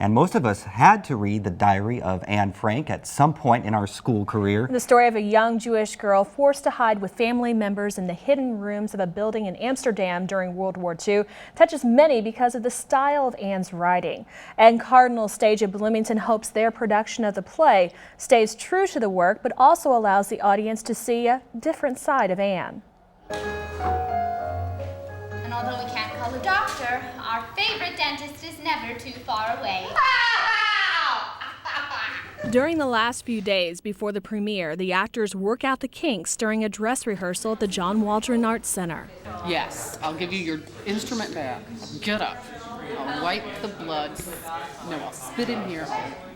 And most of us had to read the diary of Anne Frank at some point in our school career. The story of a young Jewish girl forced to hide with family members in the hidden rooms of a building in Amsterdam during World War II touches many because of the style of Anne's writing. And Cardinal stage at Bloomington hopes their production of the play stays true to the work, but also allows the audience to see a different side of Anne. And although we can't call a doctor, our favorite dentist is never too far away. During the last few days before the premiere, the actors work out the kinks during a dress rehearsal at the John Waldron Arts Center. Yes, I'll give you your instrument back. Get up. I'll wipe the blood. No, I'll spit in here.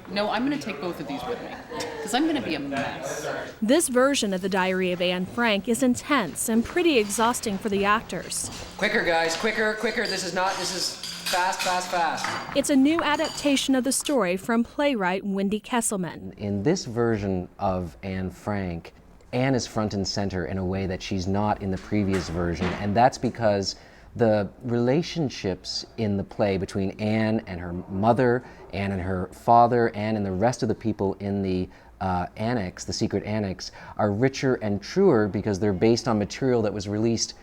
No, I'm going to take both of these with me, because I'm going to be a mess. This version of the Diary of Anne Frank is intense and pretty exhausting for the actors. Quicker, guys, quicker, quicker. This is fast, fast, fast. It's a new adaptation of the story from playwright Wendy Kesselman. In this version of Anne Frank, Anne is front and center in a way that she's not in the previous version, and that's because the relationships in the play between Anne and her mother, Anne and her father, Anne and the rest of the people in the annex, the secret annex, are richer and truer because they're based on material that was released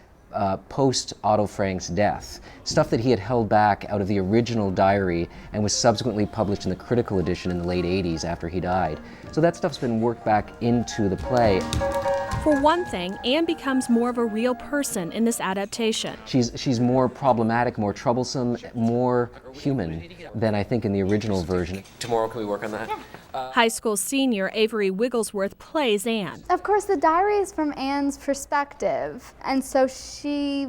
post Otto Frank's death. Stuff that he had held back out of the original diary and was subsequently published in the critical edition in the late 80s after he died. So that stuff's been worked back into the play. For one thing, Anne becomes more of a real person in this adaptation. She's more problematic, more troublesome, more human than I think in the original version. Tomorrow, can we work on that? High school senior Avery Wigglesworth plays Anne. Of course, the diary is from Anne's perspective, and so she,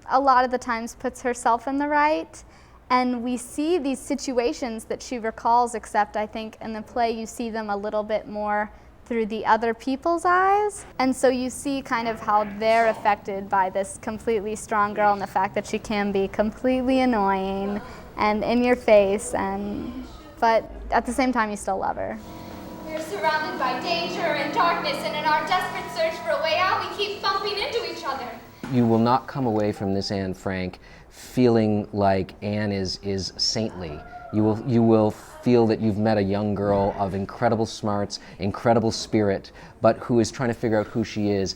a lot of the times, puts herself in the right, and we see these situations that she recalls, except I think in the play you see them a little bit more through the other people's eyes. And so you see kind of how they're affected by this completely strong girl and the fact that she can be completely annoying and in your face, but at the same time you still love her. We're surrounded by danger and darkness, and in our desperate search for a way out, we keep bumping into each other. You will not come away from this Anne Frank feeling like Anne is saintly. You will feel that you've met a young girl of incredible smarts, incredible spirit, but who is trying to figure out who she is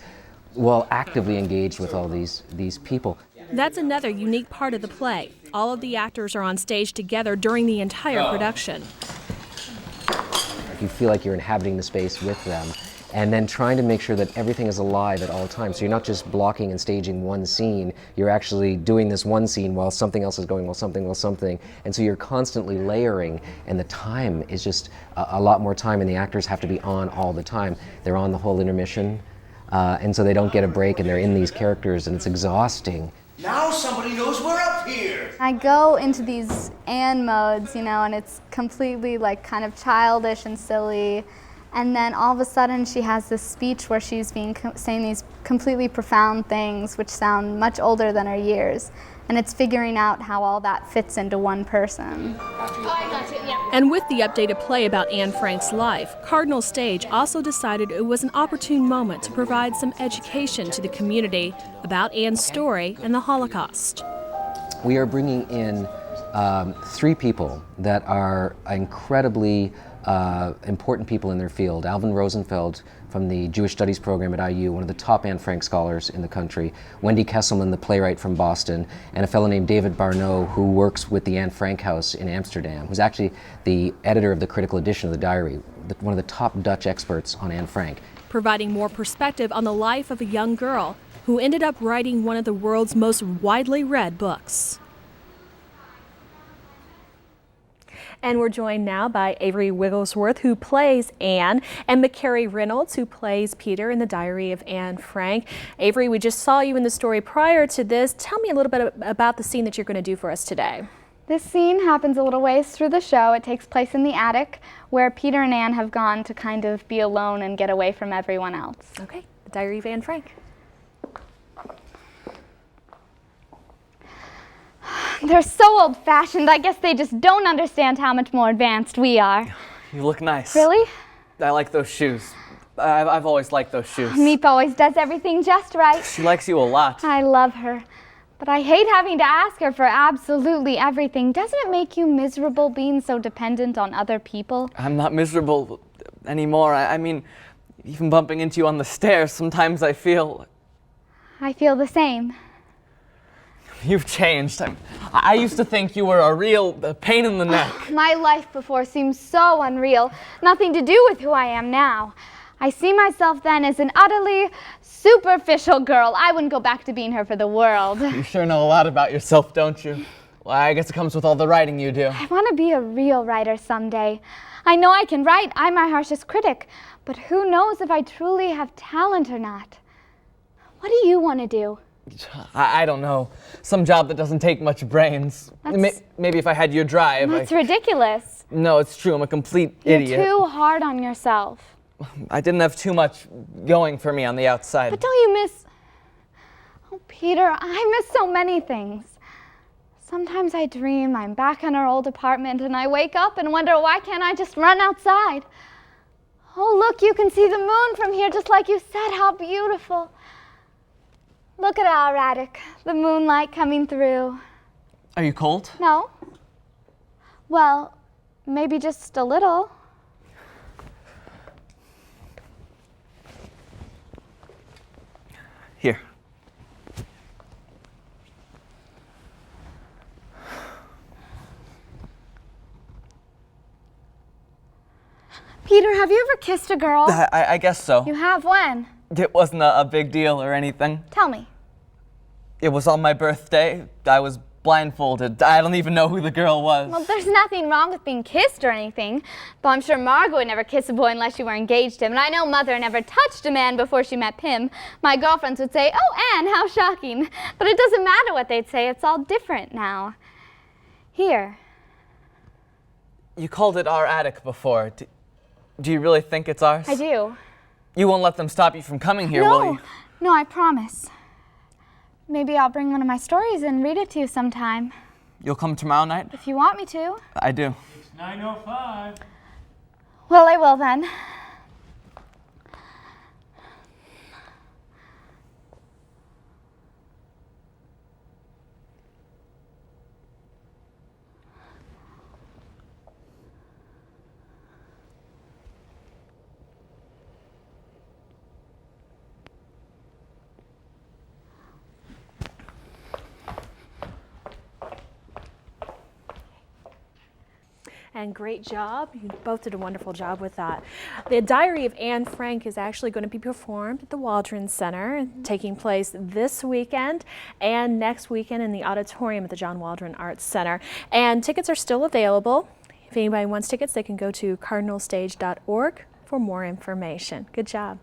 while actively engaged with all these people. That's another unique part of the play. All of the actors are on stage together during the entire production. You feel like you're inhabiting the space with them, and then trying to make sure that everything is alive at all times. So you're not just blocking and staging one scene, you're actually doing this one scene while something else is going, while something. And so you're constantly layering, and the time is just a lot more time, and the actors have to be on all the time. They're on the whole intermission, and so they don't get a break, and they're in these characters, and it's exhausting. Now somebody knows we're up here! I go into these Anne modes, and it's completely like kind of childish and silly. And then all of a sudden she has this speech where she's saying these completely profound things which sound much older than her years. And it's figuring out how all that fits into one person. And with the updated play about Anne Frank's life, Cardinal Stage also decided it was an opportune moment to provide some education to the community about Anne's story and the Holocaust. We are bringing in 3 people that are incredibly important people in their field. Alvin Rosenfeld from the Jewish Studies program at IU, one of the top Anne Frank scholars in the country, Wendy Kesselman, the playwright from Boston, and a fellow named David Barneau, who works with the Anne Frank House in Amsterdam, who's actually the editor of the critical edition of the diary, one of the top Dutch experts on Anne Frank. Providing more perspective on the life of a young girl who ended up writing one of the world's most widely read books. And we're joined now by Avery Wigglesworth, who plays Anne, and McCary Reynolds, who plays Peter in the Diary of Anne Frank. Avery, we just saw you in the story prior to this. Tell me a little bit about the scene that you're going to do for us today. This scene happens a little ways through the show. It takes place in the attic where Peter and Anne have gone to kind of be alone and get away from everyone else. Okay, the Diary of Anne Frank. They're so old-fashioned. I guess they just don't understand how much more advanced we are. You look nice. Really? I like those shoes. I've always liked those shoes. Meep always does everything just right. She likes you a lot. I love her. But I hate having to ask her for absolutely everything. Doesn't it make you miserable being so dependent on other people? I'm not miserable anymore. I mean, even bumping into you on the stairs, sometimes I feel... I feel the same. You've changed. I used to think you were a real pain in the neck. My life before seemed so unreal. Nothing to do with who I am now. I see myself then as an utterly superficial girl. I wouldn't go back to being her for the world. You sure know a lot about yourself, don't you? Well, I guess it comes with all the writing you do. I want to be a real writer someday. I know I can write. I'm my harshest critic. But who knows if I truly have talent or not? What do you want to do? I don't know. Some job that doesn't take much brains. Maybe if I had your drive. That's ridiculous. No, it's true. I'm a complete idiot. You're too hard on yourself. I didn't have too much going for me on the outside. But don't you miss... Oh, Peter, I miss so many things. Sometimes I dream I'm back in our old apartment and I wake up and wonder why can't I just run outside? Oh, look, you can see the moon from here just like you said. How beautiful. Look at our attic, the moonlight coming through. Are you cold? No. Well, maybe just a little. Here. Peter, have you ever kissed a girl? I guess so. You have? When? It wasn't a big deal or anything. Tell me. It was on my birthday. I was blindfolded. I don't even know who the girl was. Well, there's nothing wrong with being kissed or anything. Though I'm sure Margot would never kiss a boy unless you were engaged to him. And I know Mother never touched a man before she met Pim. My girlfriends would say, "Oh, Anne, how shocking." But it doesn't matter what they'd say. It's all different now. Here. You called it our attic before. Do you really think it's ours? I do. You won't let them stop you from coming here, will you? No, I promise. Maybe I'll bring one of my stories and read it to you sometime. You'll come tomorrow night? If you want me to. I do. It's 9:05. Well, I will then. And great job. You both did a wonderful job with that. The Diary of Anne Frank is actually going to be performed at the Waldron Center, taking place this weekend and next weekend in the auditorium at the John Waldron Arts Center. And tickets are still available. If anybody wants tickets, they can go to cardinalstage.org for more information. Good job.